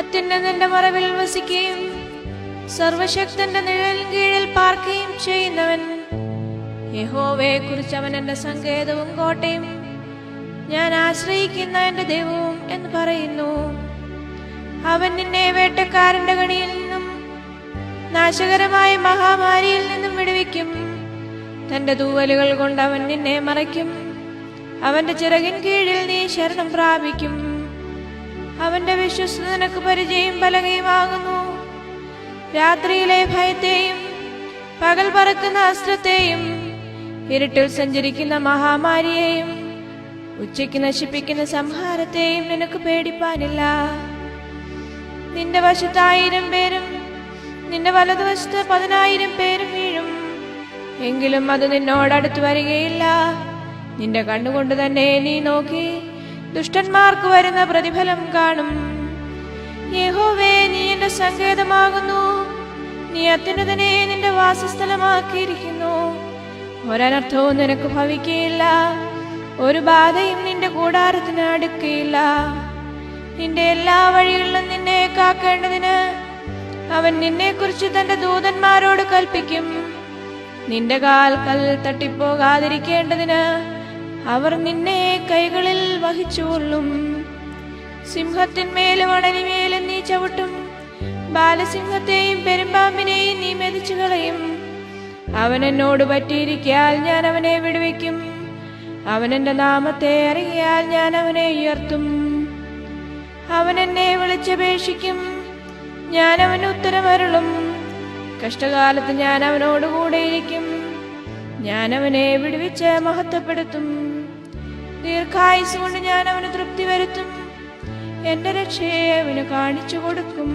അത്യുന്നതന്റെ മറവിൽ വസിക്കുകയും സർവശക്തന്റെ നിഴൽ കീഴിൽ പാർക്കുകയും ചെയ്യുന്നവൻ. യഹോവയെ കുറിച്ച് അവൻ എന്റെ സങ്കേതവും കോട്ടയും ഞാൻ ആശ്രയിക്കുന്ന എന്റെ ദൈവവും എന്ന് പറയുന്നു. അവൻ നിന്നെ വേട്ടക്കാരന്റെ കണിയിൽ നിന്നും നാശകരമായ മഹാമാരിയിൽ നിന്നും വിടുവിക്കും. തന്റെ തൂവലുകൾ കൊണ്ട് അവൻ നിന്നെ മറയ്ക്കും. അവന്റെ ചിറകിൻ കീഴിൽ നീ ശരണം പ്രാപിക്കും. അവന്റെ വിശ്വസ്തത നിനക്ക് പരിചയം പലകയുമാകുന്നു. രാത്രിയിലെ ഭയത്തെയും പകൽ പറക്കുന്ന അസ്ത്രത്തെയും ഇരുട്ടിൽ സഞ്ചരിക്കുന്ന മഹാമാരിയെയും ഉച്ചയ്ക്ക് നശിപ്പിക്കുന്ന സംഹാരത്തെയും നിനക്ക് പേടിപ്പാനില്ല. നിന്റെ വശത്ത് 1000 പേരും നിന്റെ വലതുവശത്ത് 10,000 പേരും വീഴും, എങ്കിലും അത് നിന്നോടടുത്ത് വരികയില്ല. നിന്റെ കണ്ണുകൊണ്ട് തന്നെ നീ നോക്കി ദുഷ്ടന്മാർക്ക് വരുന്ന പ്രതിഫലം കാണും. യഹോവേ, നീ എന്റെ സങ്കേതമാകുന്നു. നീ അത്യുന്നതനെ നിന്റെ വാസസ്ഥലമാക്കിയിരിക്കുന്നു. ഒരനർത്ഥവും നിനക്ക് ഭവിക്കുകയില്ല, ഒരു ബാധയും നിന്റെ കൂടാരത്തിന് അടുക്കുകയില്ല. നിന്റെ എല്ലാ വഴികളിലും നിന്നെ കാക്കേണ്ടതിന് അവൻ നിന്നെക്കുറിച്ച് തന്റെ ദൂതന്മാരോട് കൽപ്പിക്കും. നിന്റെ കാൽ കല്ലിൽ തട്ടിപ്പോകാതിരിക്കേണ്ടതിന് അവർ നിന്നെ കൈകളിൽ വഹിച്ചുകൊള്ളും. സിംഹത്തിന്മേലും അണലിമേലും നീ ചവിട്ടും. ബാലസിംഹത്തെയും പെരുമ്പാമ്പിനെയും നീ മെതിച്ചു കളയും. അവൻ എന്നോട് പറ്റിയിരിക്കാൽ ഞാൻ അവനെ വിടുവിക്കും. അവൻ എന്റെ നാമത്തെ അറിയാൽ ഞാൻ അവനെ ഉയർത്തും. അവൻ എന്നെ വിളിച്ചപേക്ഷിക്കും, ഞാൻ അവന് ഉത്തരമരുളും. കഷ്ടകാലത്ത് ഞാൻ അവനോട് കൂടെയിരിക്കും. ഞാൻ അവനെ വിടുവിച്ച് മഹത്വപ്പെടുത്തും. ദീർഘായുസ് കൊണ്ട് ഞാൻ അവന് തൃപ്തി വരുത്തും. എന്റെ രക്ഷയെ അവന് കാണിച്ചു കൊടുക്കും.